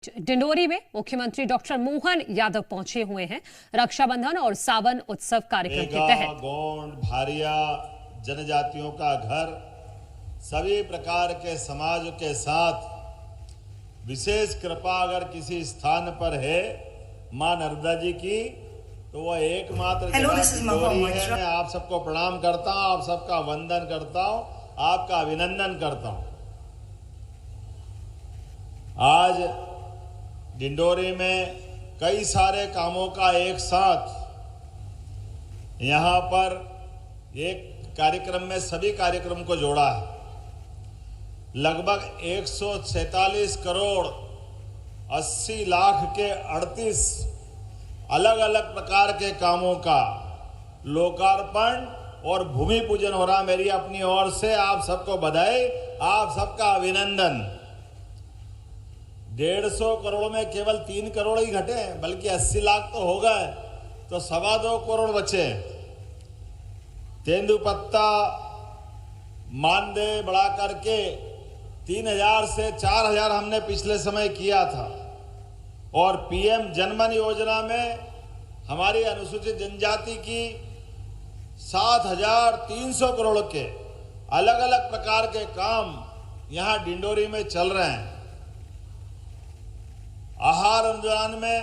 डिंडोरी में मुख्यमंत्री डॉक्टर मोहन यादव पहुंचे हुए हैं रक्षाबंधन और सावन उत्सव कार्यक्रम के तहत। गोंड, भारिया जनजातियों का घर, सभी प्रकार के समाज के साथ विशेष कृपा अगर किसी स्थान पर है मां नर्मदा जी की, तो वह एकमात्र डिंडोरी है। मैं आप सबको प्रणाम करता हूं, आप सबका वंदन करता हूं, आपका अभिनंदन करता हूं। आज डिंडोरी में कई सारे कामों का एक साथ यहाँ पर एक कार्यक्रम में सभी कार्यक्रम को जोड़ा है। लगभग 147 करोड़ 80 लाख के 38 अलग अलग प्रकार के कामों का लोकार्पण और भूमि पूजन हो रहा। मेरी अपनी ओर से आप सबको बधाई, आप सबका अभिनंदन। 150 करोड़ में केवल 3 करोड़ ही घटे हैं, बल्कि 80 लाख तो हो गए, तो 2.25 करोड़ बचे। तेंदुपत्ता मानदेय बढ़ा करके 3000 से 4000 हमने पिछले समय किया था। और पीएम जनमन योजना में हमारी अनुसूचित जनजाति की 7300 करोड़ के अलग अलग प्रकार के काम यहां डिंडोरी में चल रहे हैं। आहार अनुदान में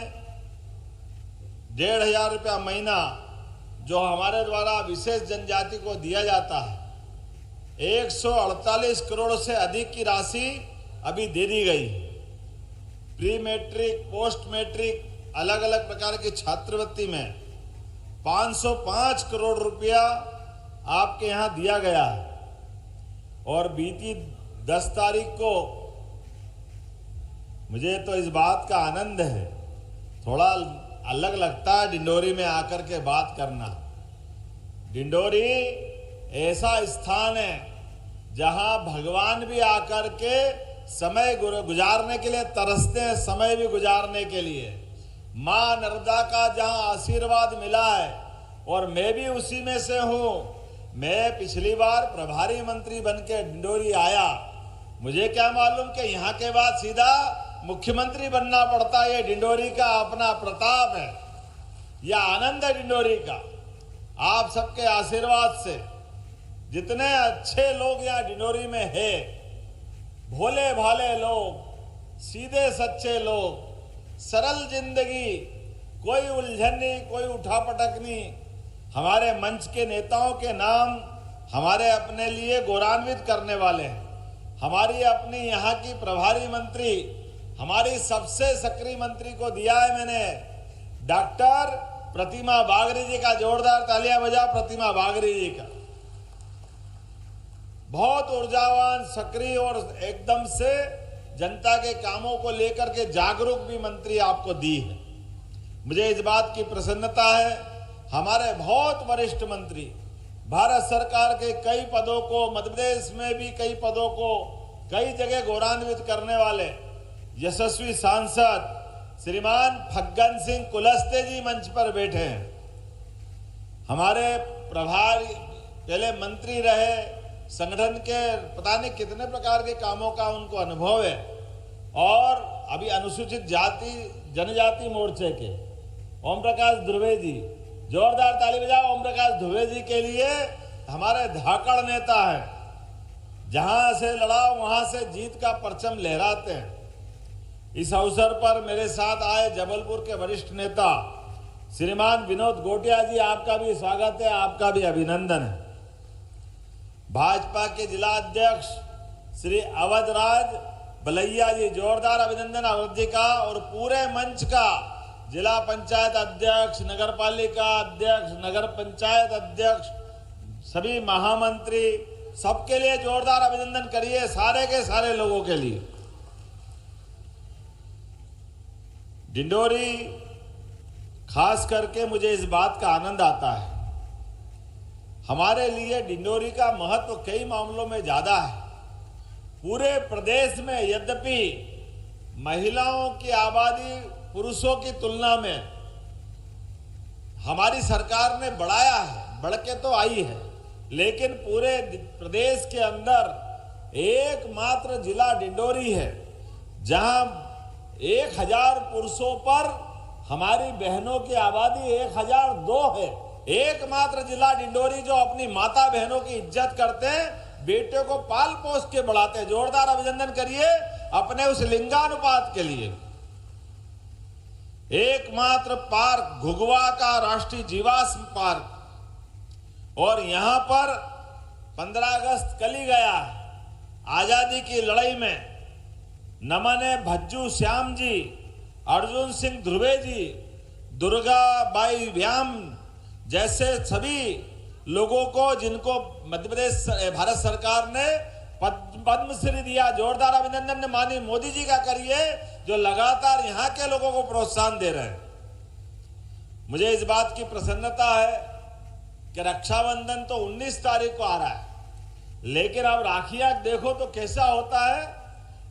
1500 रुपया महीना जो हमारे द्वारा विशेष जनजाति को दिया जाता है, 148 करोड़ से अधिक की राशि अभी दे दी गई। प्री मैट्रिक, पोस्ट मैट्रिक अलग अलग प्रकार की छात्रवृत्ति में 505 करोड़ रुपया आपके यहाँ दिया गया है। और बीती 10 तारीख को मुझे तो इस बात का आनंद है, थोड़ा अलग लगता है डिंडोरी में आकर के बात करना। डिंडोरी ऐसा स्थान है जहां भगवान भी आकर के समय गुजारने के लिए तरसते हैं, समय भी गुजारने के लिए। मां नर्मदा का जहां आशीर्वाद मिला है, और मैं भी उसी में से हूं। मैं पिछली बार प्रभारी मंत्री बनके डिंडोरी आया, मुझे क्या मालूम कि यहाँ के बाद सीधा मुख्यमंत्री बनना पड़ता है। ये डिंडोरी का अपना प्रताप है, यह आनंद है डिंडोरी का। आप सबके आशीर्वाद से जितने अच्छे लोग यहाँ डिंडोरी में है, भोले भाले लोग, सीधे सच्चे लोग, सरल जिंदगी, कोई उलझन नहीं, कोई उठापटक नहीं। हमारे मंच के नेताओं के नाम हमारे अपने लिए गौरवान्वित करने वाले हैं। हमारी अपनी यहाँ की प्रभारी मंत्री, हमारी सबसे सक्रिय मंत्री को दिया है मैंने, डॉक्टर प्रतिमा बागरी जी का। जोरदार तालियां बजाओ प्रतिमा बागरी जी का। बहुत ऊर्जावान, सक्रिय और एकदम से जनता के कामों को लेकर के जागरूक भी मंत्री आपको दी है। मुझे इस बात की प्रसन्नता है, हमारे बहुत वरिष्ठ मंत्री, भारत सरकार के कई पदों को, मध्य प्रदेश में भी कई पदों को कई जगह गौरवान्वित करने वाले यशस्वी सांसद श्रीमान फग्गन सिंह कुलस्ते जी मंच पर बैठे हैं। हमारे प्रभारी पहले मंत्री रहे, संगठन के पता नहीं कितने प्रकार के कामों का उनको अनुभव है। और अभी अनुसूचित जाति जनजाति मोर्चे के ओम प्रकाश ध्रुवे जी, जोरदार ताली बजाओ ओम प्रकाश ध्रुवे जी के लिए। हमारे धाकड़ नेता है, जहां से लड़ाओ वहां से जीत का परचम लहराते हैं। इस अवसर पर मेरे साथ आए जबलपुर के वरिष्ठ नेता श्रीमान विनोद गोटिया जी, आपका भी स्वागत है, आपका भी अभिनंदन है। भाजपा के जिला अध्यक्ष श्री अवध राज बलैया जी, जोरदार अभिनंदन अवध जी का। और पूरे मंच का जिला पंचायत अध्यक्ष, नगर पालिका अध्यक्ष, नगर पंचायत अध्यक्ष, सभी महामंत्री, सबके लिए जोरदार अभिनंदन करिए, सारे के सारे लोगों के लिए। डिंडोरी खास करके मुझे इस बात का आनंद आता है, हमारे लिए डिंडोरी का महत्व कई मामलों में ज्यादा है। पूरे प्रदेश में यद्यपि महिलाओं की आबादी पुरुषों की तुलना में हमारी सरकार ने बढ़ाया है, बढ़ के तो आई है, लेकिन पूरे प्रदेश के अंदर एकमात्र जिला डिंडोरी है जहां 1000 पुरुषों पर हमारी बहनों की आबादी 1002 है। एकमात्र जिला डिंडोरी जो अपनी माता बहनों की इज्जत करते हैं, बेटे को पाल पोस के बढ़ाते हैं। जोरदार अभिनंदन करिए अपने उस लिंगानुपात के लिए। एकमात्र पार्क घुघुआ का राष्ट्रीय जीवाश्म पार्क, और यहां पर 15 अगस्त कल ही गया आजादी की लड़ाई में नमने भज्जू श्याम जी, अर्जुन सिंह ध्रुवे जी, दुर्गा बाई व्याम जैसे सभी लोगों को, जिनको मध्य प्रदेश भारत सरकार ने पद्मश्री दिया। जोरदार अभिनंदन माननीय मोदी जी का करिए, जो लगातार यहां के लोगों को प्रोत्साहन दे रहे हैं। मुझे इस बात की प्रसन्नता है कि रक्षाबंधन तो 19 तारीख को आ रहा है, लेकिन अब राखियां देखो तो कैसा होता है,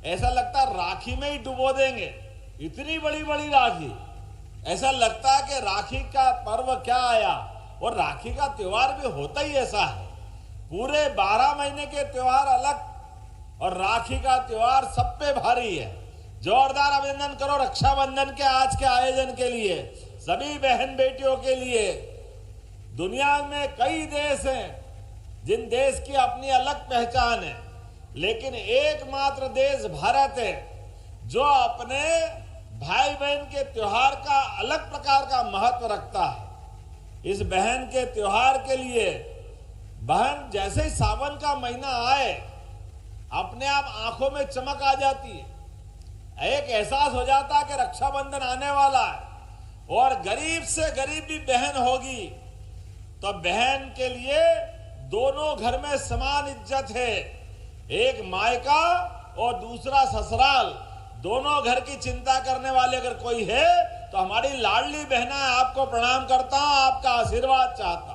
ऐसा लगता है राखी में ही डुबो देंगे। इतनी बड़ी बड़ी राखी, ऐसा लगता है कि राखी का पर्व क्या आया। और राखी का त्योहार भी होता ही ऐसा है, पूरे 12 महीने के त्योहार अलग और राखी का त्योहार सब पे भारी है। जोरदार अभिनंदन करो रक्षाबंधन के आज के आयोजन के लिए, सभी बहन बेटियों के लिए। दुनिया में कई देश हैं जिन देश की अपनी अलग पहचान है, लेकिन एकमात्र देश भारत है जो अपने भाई बहन के त्योहार का अलग प्रकार का महत्व रखता है। इस बहन के त्योहार के लिए बहन जैसे ही सावन का महीना आए, अपने आप आंखों में चमक आ जाती है। एक एहसास हो जाता है कि रक्षाबंधन आने वाला है और गरीब से गरीब भी बहन होगी, तो बहन के लिए दोनों घर में समान इज्जत है। एक मायका और दूसरा ससुराल, दोनों घर की चिंता करने वाले अगर कोई है तो हमारी लाडली बहना है। आपको प्रणाम करता हूं, आपका आशीर्वाद चाहता हूं।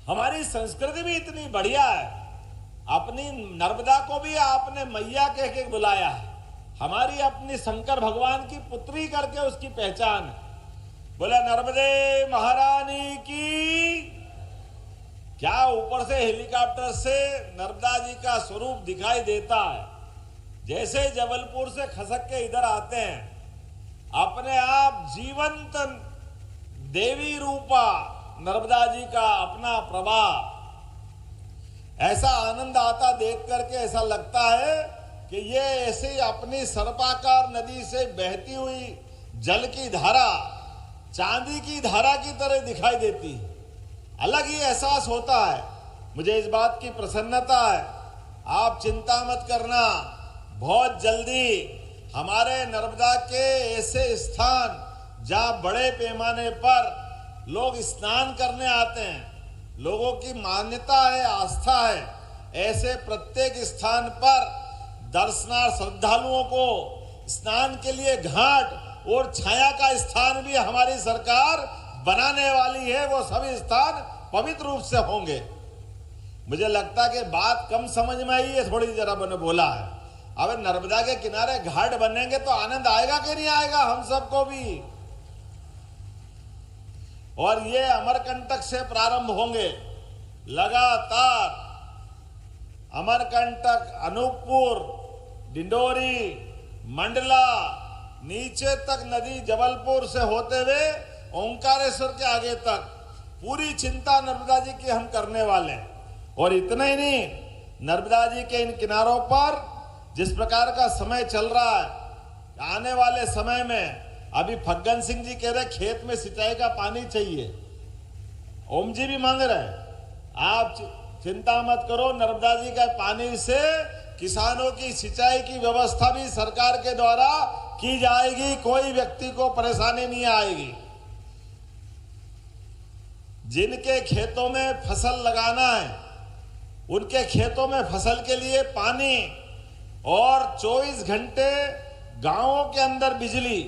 हमारी संस्कृति भी इतनी बढ़िया है, अपनी नर्मदा को भी आपने मैया कह के बुलाया है। हमारी अपनी शंकर भगवान की पुत्री करके उसकी पहचान है। बोला नर्मदे महारानी की। क्या ऊपर से हेलीकॉप्टर से नर्मदा जी का स्वरूप दिखाई देता है। जैसे जबलपुर से खसक के इधर आते हैं, अपने आप जीवंत देवी रूपा नर्मदा जी का अपना प्रवाह, ऐसा आनंद आता देख करके। ऐसा लगता है कि ये ऐसे अपनी सर्पाकार नदी से बहती हुई जल की धारा चांदी की धारा की तरह दिखाई देती है। अलग ही एहसास होता है। मुझे इस बात की प्रसन्नता है, आप चिंता मत करना, बहुत जल्दी हमारे नर्मदा के ऐसे स्थान जहां बड़े पैमाने पर लोग स्नान करने आते हैं, लोगों की मान्यता है, आस्था है, ऐसे प्रत्येक स्थान पर दर्शनार्थ श्रद्धालुओं को स्नान के लिए घाट और छाया का स्थान भी हमारी सरकार बनाने वाली है। वो सभी स्थान पवित्र रूप से होंगे। मुझे लगता है कि बात कम समझ में आई है, थोड़ी जरा मैंने बोला है। अब नर्मदा के किनारे घाट बनेंगे तो आनंद आएगा कि नहीं आएगा हम सबको भी। और ये अमरकंटक से प्रारंभ होंगे लगातार, अमरकंटक, अनूपपुर, डिंडोरी, मंडला, नीचे तक नदी जबलपुर से होते हुए ओंकारेश्वर के आगे तक पूरी चिंता नर्मदा जी की हम करने वाले हैं। और इतना ही नहीं, नर्मदा जी के इन किनारों पर जिस प्रकार का समय चल रहा है, आने वाले समय में अभी फग्गन सिंह जी कह रहे खेत में सिंचाई का पानी चाहिए, ओम जी भी मांग रहे हैं। आप चिंता मत करो, नर्मदा जी के पानी से किसानों की सिंचाई की व्यवस्था भी सरकार के द्वारा की जाएगी, कोई व्यक्ति को परेशानी नहीं आएगी। जिनके खेतों में फसल लगाना है, उनके खेतों में फसल के लिए पानी और 24 घंटे गांवों के अंदर बिजली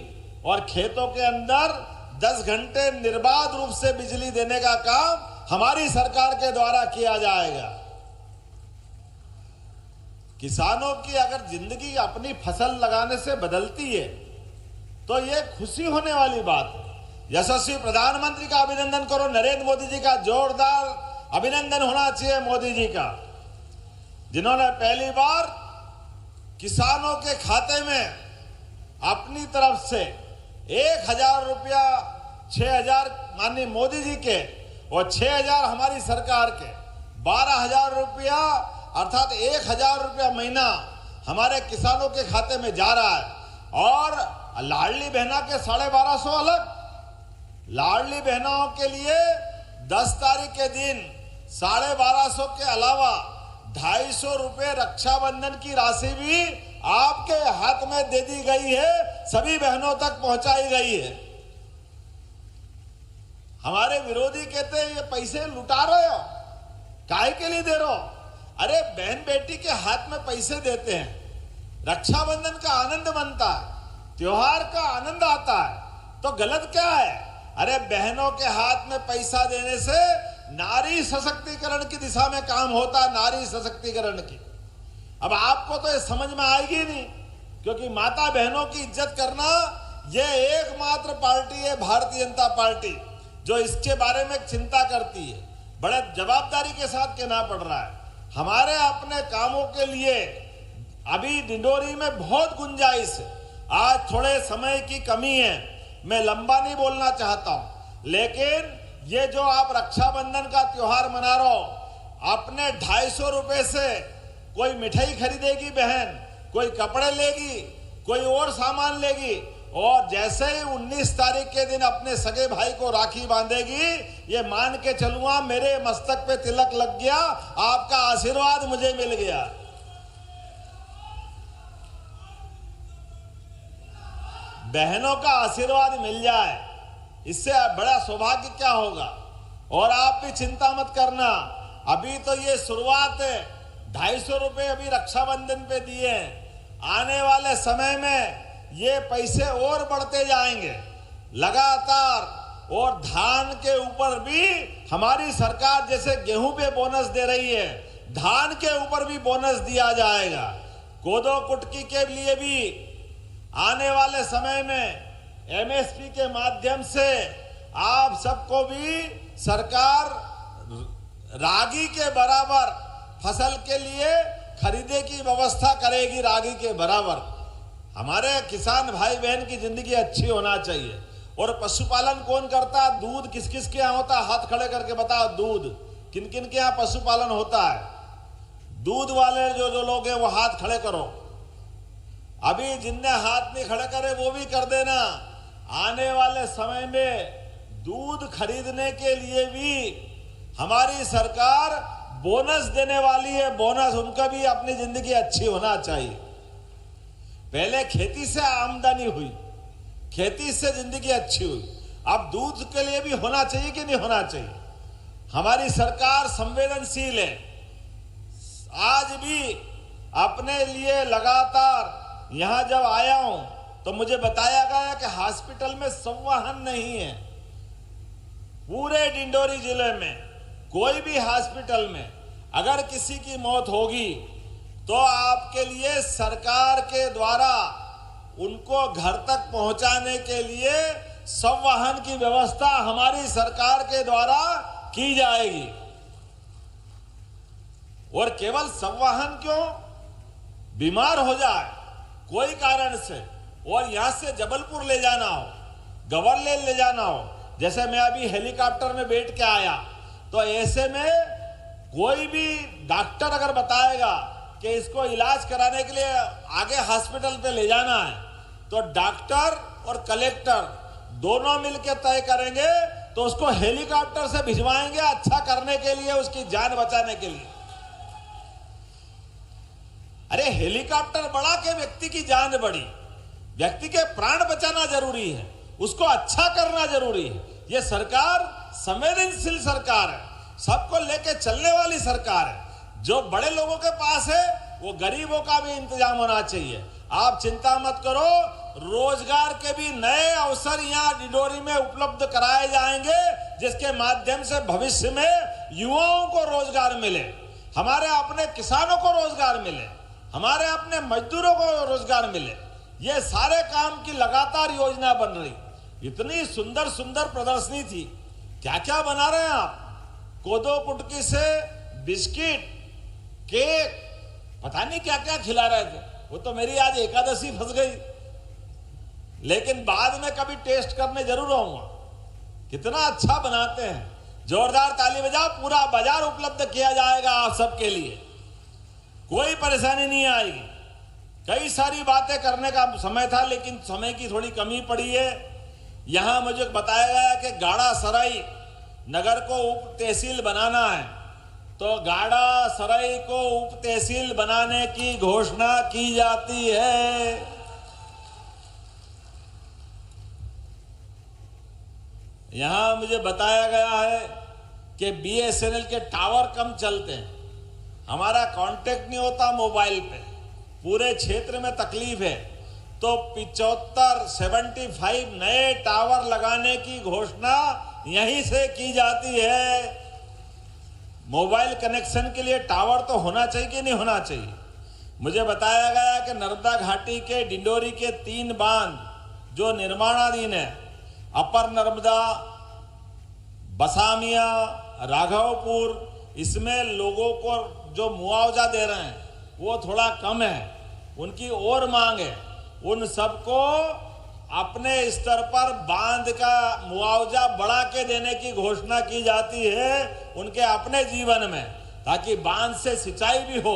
और खेतों के अंदर 10 घंटे निर्बाध रूप से बिजली देने का काम हमारी सरकार के द्वारा किया जाएगा। किसानों की अगर जिंदगी अपनी फसल लगाने से बदलती है तो ये खुशी होने वाली बात है। यशस्वी प्रधानमंत्री का अभिनंदन करो, नरेंद्र मोदी जी का जोरदार अभिनंदन होना चाहिए मोदी जी का, जिन्होंने पहली बार किसानों के खाते में अपनी तरफ से 1,000 रुपया, 6,000 माननीय मोदी जी के और 6,000 हमारी सरकार के, 12,000 रुपया अर्थात 1,000 रुपया महीना हमारे किसानों के खाते में जा रहा है। और लाडली बहना के 1250 अलग, लाडली बहनाओं के लिए 10 तारीख के दिन 1250 के अलावा 250 रुपये रक्षाबंधन की राशि भी आपके हाथ में दे दी गई है, सभी बहनों तक पहुंचाई गई है। हमारे विरोधी कहते हैं ये पैसे लुटा रहे हो, काहे के लिए दे रहे हो? अरे बहन बेटी के हाथ में पैसे देते हैं, रक्षाबंधन का आनंद बनता है, त्योहार का आनंद आता है, तो गलत क्या है? अरे बहनों के हाथ में पैसा देने से नारी सशक्तिकरण की दिशा में काम होता है, नारी सशक्तिकरण की। अब आपको तो ये समझ में आएगी नहीं, क्योंकि माता बहनों की इज्जत करना ये एकमात्र पार्टी है भारतीय जनता पार्टी जो इसके बारे में चिंता करती है। बड़े जवाबदारी के साथ कहना पड़ रहा है, हमारे अपने कामों के लिए अभी डिंडोरी में बहुत गुंजाइश है। आज थोड़े समय की कमी है, मैं लंबा नहीं बोलना चाहता हूं, लेकिन ये जो आप रक्षाबंधन का त्योहार मना रहे हो, अपने 250 रुपए से कोई मिठाई खरीदेगी बहन, कोई कपड़े लेगी, कोई और सामान लेगी, और जैसे ही 19 तारीख के दिन अपने सगे भाई को राखी बांधेगी, ये मान के चलूंगा मेरे मस्तक पे तिलक लग गया, आपका आशीर्वाद मुझे मिल गया। बहनों का आशीर्वाद मिल जाए, इससे बड़ा सौभाग्य क्या होगा। और आप भी चिंता मत करना, अभी तो ये शुरुआत है, 250 रुपए अभी रक्षाबंधन पे दिए, आने वाले समय में ये पैसे और बढ़ते जाएंगे लगातार। और धान के ऊपर भी हमारी सरकार जैसे गेहूं पे बोनस दे रही है, धान के ऊपर भी बोनस दिया जाएगा। कोदो कुटकी के लिए भी आने वाले समय में एमएसपी के माध्यम से आप सबको भी सरकार रागी के बराबर फसल के लिए खरीदे की व्यवस्था करेगी, रागी के बराबर। हमारे किसान भाई बहन की जिंदगी अच्छी होना चाहिए। और पशुपालन कौन करता है? दूध किस किस के यहाँ होता है? हाथ खड़े करके बताओ, दूध किन किन के यहाँ पशुपालन होता है? दूध वाले जो लोग हैं वो हाथ खड़े करो। अभी जिनने हाथ नहीं खड़े करे वो भी कर देना। आने वाले समय में दूध खरीदने के लिए भी हमारी सरकार बोनस देने वाली है, बोनस। उनका भी अपनी जिंदगी अच्छी होना चाहिए। पहले खेती से आमदनी हुई, खेती से जिंदगी अच्छी हुई, अब दूध के लिए भी होना चाहिए कि नहीं होना चाहिए? हमारी सरकार संवेदनशील है। आज भी अपने लिए लगातार यहां जब आया हूं तो मुझे बताया गया कि हॉस्पिटल में संवहन नहीं है। पूरे डिंडोरी जिले में कोई भी हॉस्पिटल में अगर किसी की मौत होगी तो आपके लिए सरकार के द्वारा उनको घर तक पहुंचाने के लिए संवहन की व्यवस्था हमारी सरकार के द्वारा की जाएगी। और केवल संवहन क्यों, बीमार हो जाए कोई कारण से और यहां से जबलपुर ले जाना हो, गवर्नर ले जाना हो, जैसे मैं अभी हेलीकॉप्टर में बैठ के आया, तो ऐसे में कोई भी डॉक्टर अगर बताएगा कि इसको इलाज कराने के लिए आगे हॉस्पिटल पे ले जाना है, तो डॉक्टर और कलेक्टर दोनों मिलकर तय करेंगे, तो उसको हेलीकॉप्टर से भिजवाएंगे अच्छा करने के लिए, उसकी जान बचाने के लिए। अरे हेलीकॉप्टर बढ़ा के व्यक्ति की जान बढ़ी, व्यक्ति के प्राण बचाना जरूरी है, उसको अच्छा करना जरूरी है। ये सरकार संवेदनशील सरकार है, सबको लेके चलने वाली सरकार है। जो बड़े लोगों के पास है वो गरीबों का भी इंतजाम होना चाहिए। आप चिंता मत करो, रोजगार के भी नए अवसर यहाँ डिंडोरी में उपलब्ध कराए जाएंगे, जिसके माध्यम से भविष्य में युवाओं को रोजगार मिले, हमारे अपने किसानों को रोजगार मिले, हमारे अपने मजदूरों को रोजगार मिले। ये सारे काम की लगातार योजना बन रही। इतनी सुंदर सुंदर प्रदर्शनी थी, क्या क्या बना रहे हैं आप? कोदो कुटकी से बिस्किट, केक, पता नहीं क्या क्या खिला रहे थे। वो तो मेरी आज एकादशी फंस गई, लेकिन बाद में कभी टेस्ट करने जरूर आऊंगा। कितना अच्छा बनाते हैं, जोरदार ताली बजाओ। पूरा बाजार उपलब्ध किया जाएगा आप सबके लिए, कोई परेशानी नहीं आएगी। कई सारी बातें करने का समय था, लेकिन समय की थोड़ी कमी पड़ी है। यहां मुझे बताया गया कि गाड़ा सराई नगर को उप तहसील बनाना है, तो गाड़ा सराई को उप तहसील बनाने की घोषणा की जाती है। यहां मुझे बताया गया है कि BSNL के टावर कम चलते हैं, हमारा कांटेक्ट नहीं होता मोबाइल पे, पूरे क्षेत्र में तकलीफ है, तो 75 नए टावर लगाने की घोषणा यहीं से की जाती है। मोबाइल कनेक्शन के लिए टावर तो होना चाहिए कि नहीं होना चाहिए। मुझे बताया गया कि नर्मदा घाटी के डिंडोरी के 3 बांध जो निर्माणाधीन है, अपर नर्मदा, बसामिया, राघवपुर, इसमें लोगों को जो मुआवजा दे रहे हैं वो थोड़ा कम है, उनकी और मांग है। उन सबको अपने स्तर पर बांध का मुआवजा बढ़ा के देने की घोषणा की जाती है उनके अपने जीवन में, ताकि बांध से सिंचाई भी हो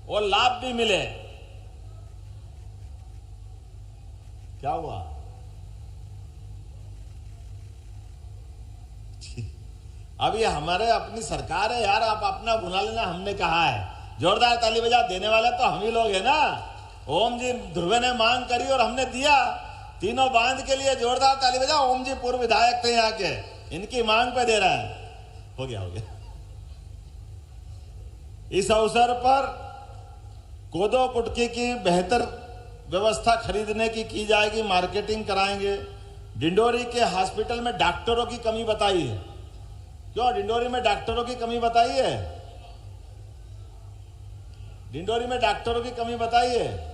और लाभ भी मिले। क्या हुआ? अब ये हमारे अपनी सरकार है यार, आप अपना बुला लेना, हमने कहा है। जोरदार ताली बजा, देने वाले तो हम ही लोग हैं ना। ओम जी ध्रुवे ने मांग करी और हमने दिया, तीनों बांध के लिए जोरदार ताली बजा। ओम जी पूर्व विधायक थे यहाँ के, इनकी मांग पे दे रहा है। हो गया। इस अवसर पर कोदो कुटकी की बेहतर व्यवस्था खरीदने की जाएगी, मार्केटिंग कराएंगे। डिंडोरी के हॉस्पिटल में डॉक्टरों की कमी बताई है। क्यों डिंडोरी में डॉक्टरों की कमी बताई है? डिंडोरी में डॉक्टरों की कमी बताई है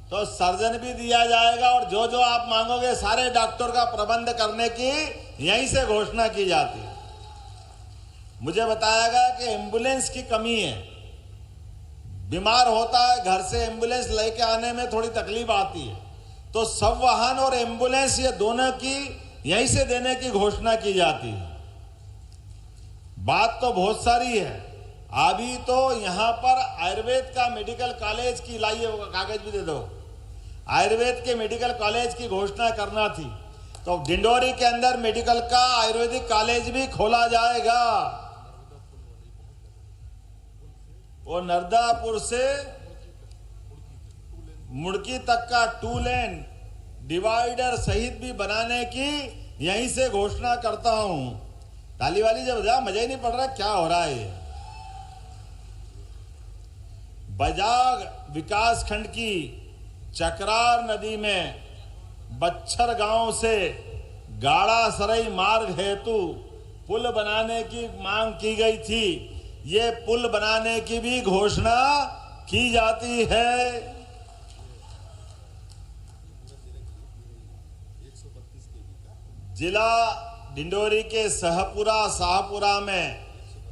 तो सर्जन भी दिया जाएगा, और जो जो आप मांगोगे सारे डॉक्टर का प्रबंध करने की यहीं से घोषणा की जाती है। मुझे बताया गया कि एम्बुलेंस की कमी है, बीमार होता है, घर से एम्बुलेंस लेके आने में थोड़ी तकलीफ आती है, तो सब वाहन और एम्बुलेंस ये दोनों की यहीं से देने की घोषणा की जाती है। बात तो बहुत सारी है। अभी तो यहां पर आयुर्वेद का मेडिकल कॉलेज की लाइए, कागज भी दे दो, आयुर्वेद के मेडिकल कॉलेज की घोषणा करना थी, तो डिंडोरी के अंदर मेडिकल का आयुर्वेदिक कॉलेज भी खोला जाएगा। वो नर्मदापुर से मुड़की तक का 2 लेन डिवाइडर सहित भी बनाने की यहीं से घोषणा करता हूं। ताली वाली जब बजा, मजा ही नहीं पड़ रहा क्या हो रहा है। बजाग विकास खंड की चकरार नदी में बच्छर गांव से गाड़ा सरई मार्ग हेतु पुल बनाने की मांग की गई थी। ये पुल बनाने की भी घोषणा की जाती है। जिला डिंडोरी के शाहपुरा में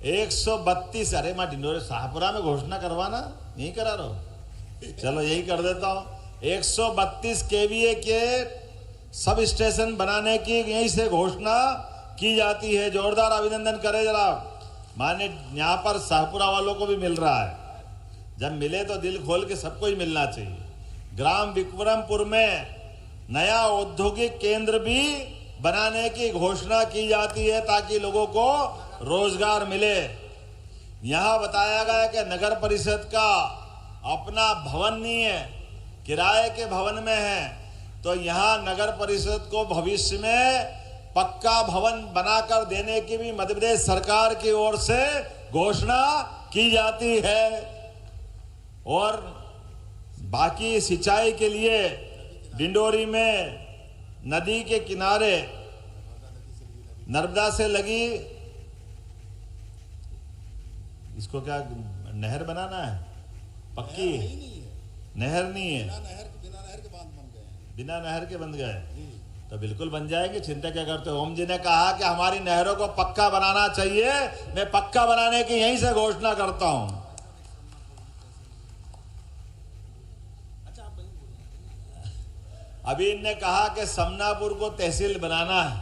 132, अरे मैं डिंडोरी शाहपुरा में घोषणा करवाना नहीं करा रहा हूं, चलो यही कर देता हूं। 132 KVA के सब स्टेशन बनाने की यहीं से घोषणा की जाती है। जोरदार अभिनंदन करें जरा। माने यहाँ पर शाहपुरा वालों को भी मिल रहा है, जब मिले तो दिल खोल के सबको ही मिलना चाहिए। ग्राम विक्रमपुर में नया औद्योगिक केंद्र भी बनाने की घोषणा की जाती है ताकि लोगों को रोजगार मिले। यहां बताया गया कि नगर परिषद का अपना भवन नहीं है, किराए के भवन में है, तो यहां नगर परिषद को भविष्य में पक्का भवन बनाकर देने की भी मध्य प्रदेश सरकार की ओर से घोषणा की जाती है। और बाकी सिंचाई के लिए डिंडोरी में नदी के किनारे नर्मदा से लगी, इसको क्या नहर बनाना है? पक्की नहर नहीं है, बिना नहर के बांध बन गए, बिना नहर के बन गए। तो बिल्कुल बन जाएंगे, चिंता क्या करते हो। ओम जी ने कहा कि हमारी नहरों को पक्का बनाना चाहिए, मैं पक्का बनाने की यहीं से घोषणा करता हूं। अभी इनने कहा कि समनापुर को तहसील बनाना है।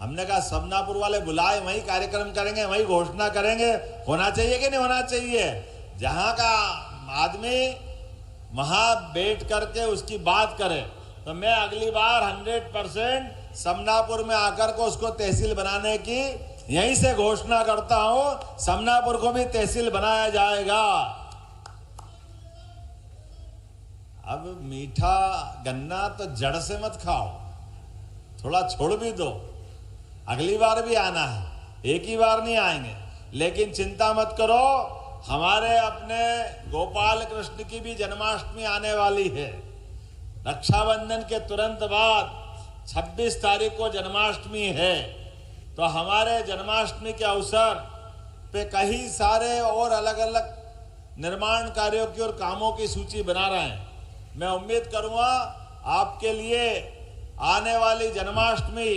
हमने कहा समनापुर वाले बुलाए, वहीं कार्यक्रम करेंगे, वहीं घोषणा करेंगे। होना चाहिए कि नहीं होना चाहिए? जहां का आदमी वहां बैठ करके उसकी बात करे। तो मैं अगली बार 100% समनापुर में आकर को उसको तहसील बनाने की यहीं से घोषणा करता हूं। समनापुर को भी तहसील बनाया जाएगा। अब मीठा गन्ना तो जड़ से मत खाओ, थोड़ा छोड़ भी दो। अगली बार भी आना है, एक ही बार नहीं आएंगे। लेकिन चिंता मत करो, हमारे अपने गोपाल कृष्ण की भी जन्माष्टमी आने वाली है। रक्षाबंधन के तुरंत बाद 26 तारीख को जन्माष्टमी है। तो हमारे जन्माष्टमी के अवसर पे कई सारे और अलग अलग निर्माण कार्यों की और कामों की सूची बना रहे हैं। मैं उम्मीद करूंगा आपके लिए आने वाली जन्माष्टमी,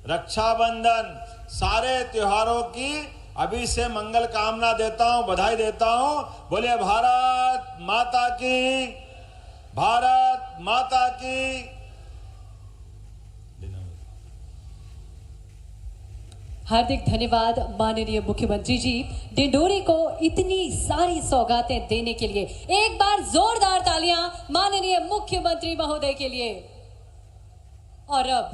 रक्षाबंधन, सारे त्योहारों की अभी से मंगल कामना देता हूं, बधाई देता हूं। बोलिए भारत माता की, भारत माता की। हार्दिक धन्यवाद माननीय मुख्यमंत्री जी, डिंडोरी को इतनी सारी सौगातें देने के लिए। एक बार जोरदार तालियां माननीय मुख्यमंत्री महोदय के लिए। और अब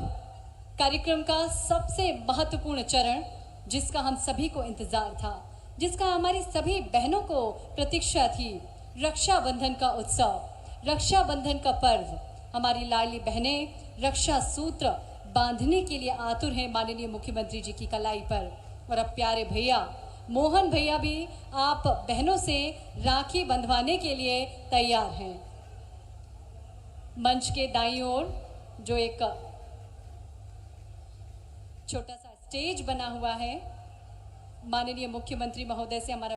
कार्यक्रम का सबसे महत्वपूर्ण चरण, जिसका हम सभी को इंतजार था, जिसका हमारी सभी बहनों को प्रतीक्षा थी, रक्षाबंधन का उत्सव, रक्षाबंधन का पर्व। हमारी लाडली बहनें रक्षा सूत्र बांधने के लिए आतुर हैं माननीय मुख्यमंत्री जी की कलाई पर। और अब प्यारे भैया मोहन भैया भी आप बहनों से राखी बंधवाने के लिए तैयार हैं। मंच के दाईं ओर जो एक छोटा सा स्टेज बना हुआ है, माननीय मुख्यमंत्री महोदय से हमारा